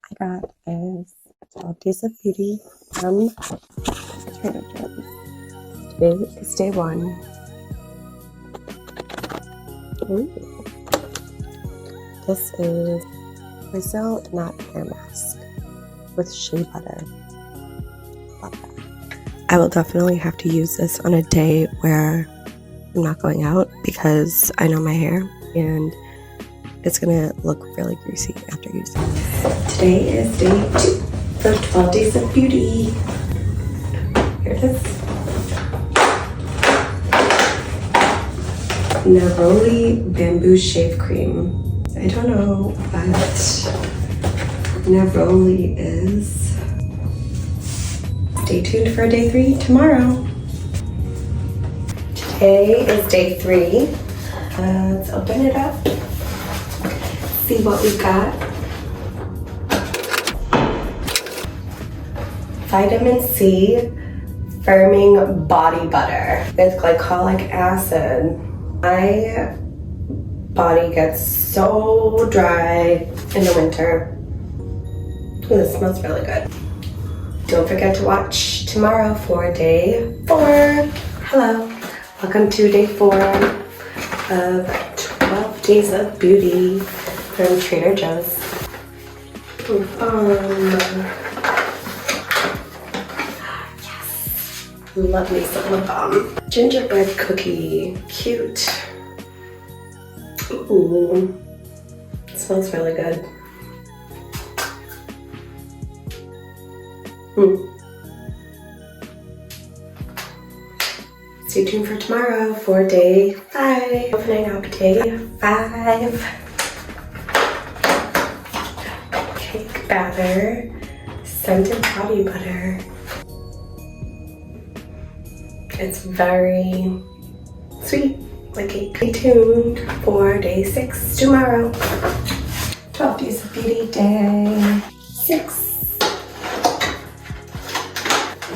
I got is 12 Days of Beauty from Trader Joe's. Today is day 1. Ooh. This is Brazil Nut Hair Mask with shea butter. Love that. I will definitely have to use this on a day where I'm not going out because I know my hair and it's gonna look really greasy after using it. Today is day 2 of 12 Days of Beauty. Here it is. Neroli Bamboo Shave Cream. I don't know what Neroli is. Stay tuned for day 3 tomorrow. Today is day 3. Let's open it up. See what we got. Vitamin C firming body butter with glycolic acid. My body gets so dry in the winter. Ooh, this smells really good. Don't forget to watch tomorrow for day 4. Hello, welcome to day 4 of 12 Days of Beauty from Trader Joe's. Yes, love me some lip balm. Gingerbread cookie, cute. Ooh, it smells really good. Stay tuned for tomorrow for day 5. Opening up day 5. Cake batter, scented body butter. It's very sweet, like cake. Stay tuned for day 6 tomorrow. 12 Days of Beauty day 6.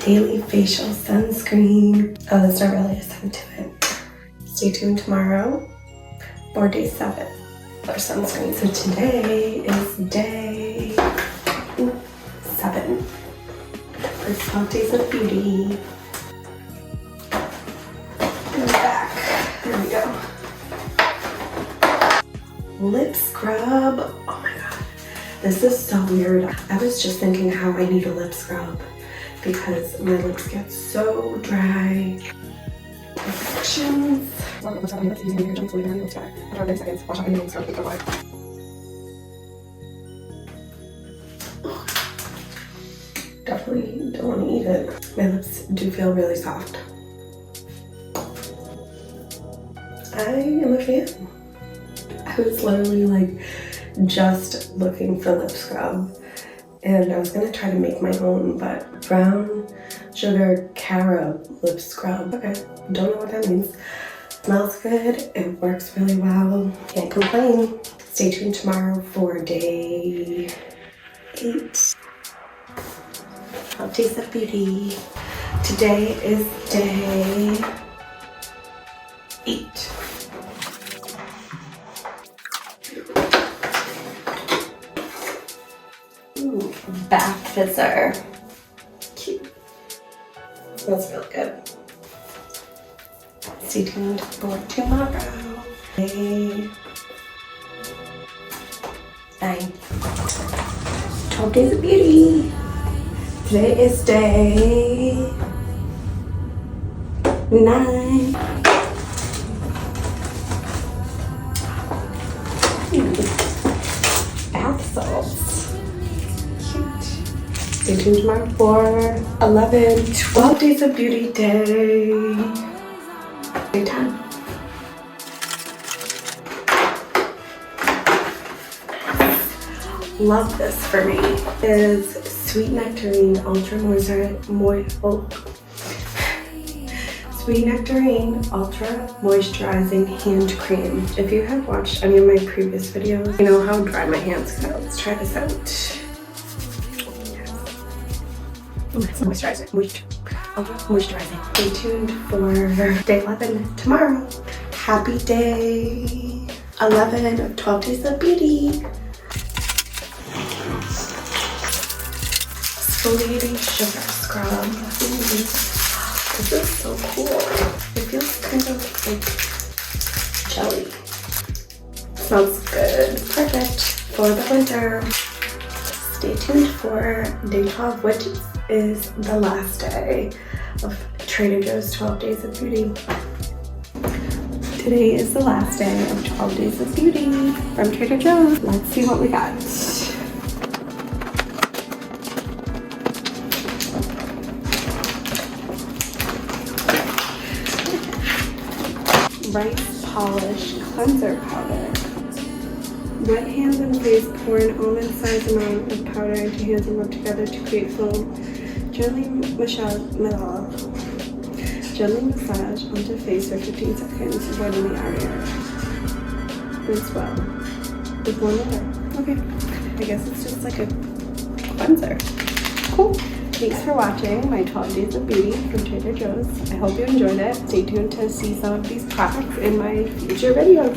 Daily facial sunscreen. Oh, there's not really a scent to it. Stay tuned tomorrow for day 7 for sunscreen. So today is day 7 for 12 Days of Beauty. And back. There we go. Lip scrub. Oh my god. This is so weird. I was just thinking how I need a lip scrub because my lips get so dry. Infections. Definitely don't want to eat it. My lips do feel really soft. I am a fan. I was literally like just looking for lip scrub and I was gonna try to make my own, but brown sugar carob lip scrub. Okay, don't know what that means. Smells good, it works really well. Can't complain. Stay tuned tomorrow for day 8. 12 Days of Beauty. Today is day 8. Ooh, bath fizzer. Cute. Smells really good. Stay tuned for tomorrow. Day 9. 12 Days of Beauty. Today is day 9. Bath salts. Cute. Stay tuned tomorrow for 11. 12 Days of Beauty day. Day 10. Love this for me. Is Sweet Nectarine Ultra Sweet Nectarine Ultra Moisturizing Hand Cream. If you have watched any of my previous videos, you know how dry my hands get. Let's try this out. It's moisturizing. Ultra moisturizing. Stay tuned for day 11 tomorrow. Happy day 11 of 12 Days of Beauty. exfoliating sugar scrub. This is so cool. It feels kind of like jelly. Smells good. Perfect for the winter. Stay tuned for day 12, which is the last day of Trader Joe's 12 Days of Beauty. Today is the last day of 12 Days of Beauty from Trader Joe's. Let's see what we got. Rice Polish Cleanser Powder. Wet hands and face, pour an almond-sized amount of powder into hands and rub together to create foam. Gently massage onto face for 15 seconds, avoiding the outer area. Rinse well with warm water. Okay, I guess it's just like a cleanser. Cool. Thanks for watching my 12 Days of Beauty from Trader Joe's. I hope you enjoyed it. Stay tuned to see some of these products in my future videos.